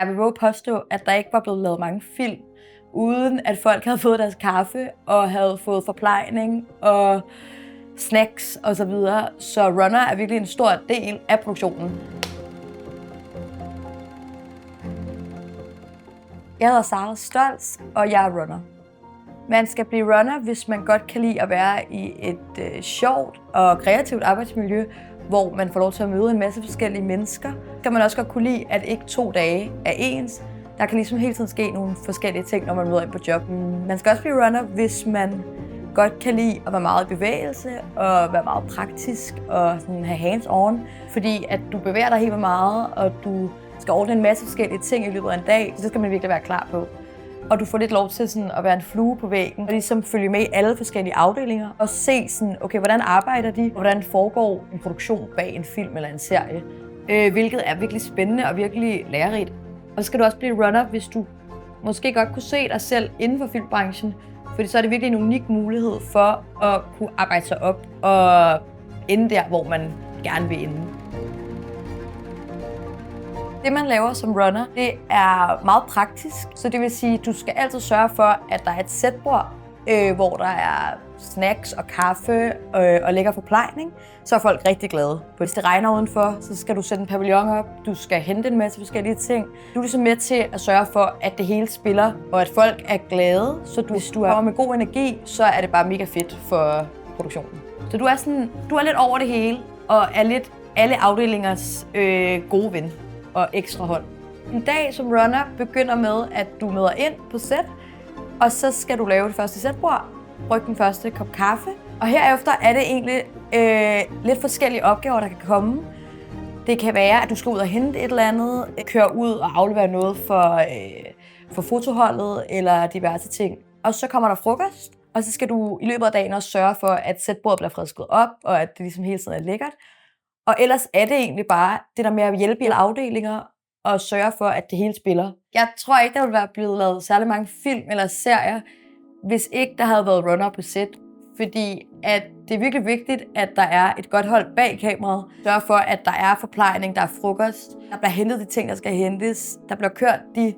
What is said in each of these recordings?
Jeg vil våge påstå, at der ikke var blevet lavet mange film, uden at folk havde fået deres kaffe og havde fået forplejning og snacks osv. Så runner er virkelig en stor del af produktionen. Jeg hedder Sara Stolz, og jeg er runner. Man skal blive runner, hvis man godt kan lide at være i et sjovt og kreativt arbejdsmiljø, hvor man får lov til at møde en masse forskellige mennesker. Så kan man også godt kunne lide, at ikke 2 dage er ens. Der kan ligesom hele tiden ske nogle forskellige ting, når man møder ind på job. Man skal også blive runner, hvis man godt kan lide at være meget i bevægelse og være meget praktisk og sådan have hands-on. Fordi at du bevæger dig helt meget, og du skal ordne en masse forskellige ting i løbet af en dag, så det skal man virkelig være klar på. Og du får lidt lov til sådan at være en flue på væggen, og ligesom følge med i alle forskellige afdelinger, og se sådan, okay, hvordan arbejder de, og hvordan foregår en produktion bag en film eller en serie. Hvilket er virkelig spændende og virkelig lærerigt. Og så skal du også blive runner, hvis du måske godt kunne se dig selv inden for filmbranchen, fordi så er det virkelig en unik mulighed for at kunne arbejde sig op og ende der, hvor man gerne vil ende. Det, man laver som runner, det er meget praktisk. Så det vil sige, at du skal altid sørge for, at der er et sætbord, hvor der er snacks og kaffe og lækker forplejning. Så er folk rigtig glade. Hvis det regner udenfor, så skal du sætte en pavillon op. Du skal hente en masse forskellige ting. Du er ligesom med til at sørge for, at det hele spiller, og at folk er glade. Så hvis du er med god energi, så er det bare mega fedt for produktionen. Så du er lidt over det hele, og er lidt alle afdelingers gode ven og ekstra hold. En dag som runner begynder med, at du møder ind på set, og så skal du lave det første sætbord, brygge den første kop kaffe, og herefter er det egentlig lidt forskellige opgaver, der kan komme. Det kan være, at du skal ud og hente et eller andet, køre ud og aflevere noget for fotoholdet eller diverse ting. Og så kommer der frokost, og så skal du i løbet af dagen også sørge for, at sætbordet bliver frisket op, og at det ligesom hele tiden er lækkert. Og ellers er det egentlig bare det der med at hjælpe i afdelinger og sørge for, at det hele spiller. Jeg tror ikke, der ville være blevet lavet særlig mange film eller serier, hvis ikke der havde været runner på set. Fordi at det er virkelig vigtigt, at der er et godt hold bag kameraet. Sørge for, at der er forplejning, der er frokost, der bliver hentet de ting, der skal hentes, der bliver kørt de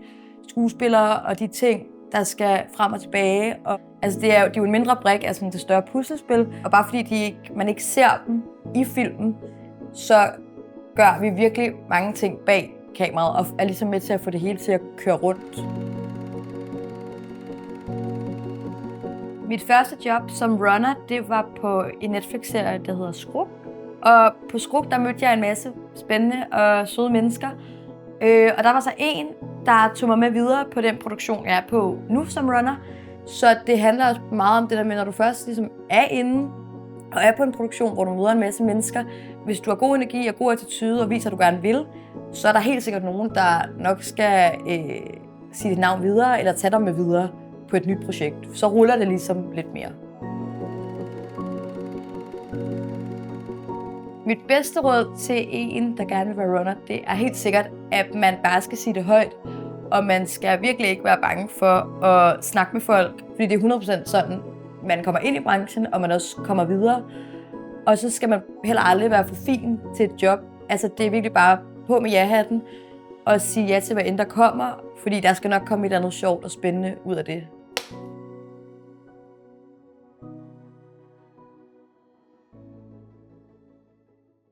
skuespillere og de ting, der skal frem og tilbage. Og, altså det er jo en mindre brik af sådan det større puslespil, og bare fordi man ikke ser dem i filmen, så gør vi virkelig mange ting bag kameraet og er ligesom med til at få det hele til at køre rundt. Mit første job som runner, det var på en Netflix-serie, der hedder Skruk. Og på Skruk, der mødte jeg en masse spændende og søde mennesker. Og der var så en, der tog mig med videre på den produktion, jeg er på nu som runner. Så det handler også meget om det der med, når du først ligesom er inde og er på en produktion, hvor du møder en masse mennesker. Hvis du har god energi og god attitude og viser, at du gerne vil, så er der helt sikkert nogen, der nok skal sige dit navn videre eller tage dig med videre på et nyt projekt. Så ruller det ligesom lidt mere. Mit bedste råd til en, der gerne vil være runner, det er helt sikkert, at man bare skal sige det højt, og man skal virkelig ikke være bange for at snakke med folk, fordi det er 100% sådan, man kommer ind i branchen, og man også kommer videre. Og så skal man heller aldrig være for fin til et job. Altså det er virkelig bare på med ja-hatten og sige ja til, hvad end der kommer, fordi der skal nok komme et andet sjovt og spændende ud af det.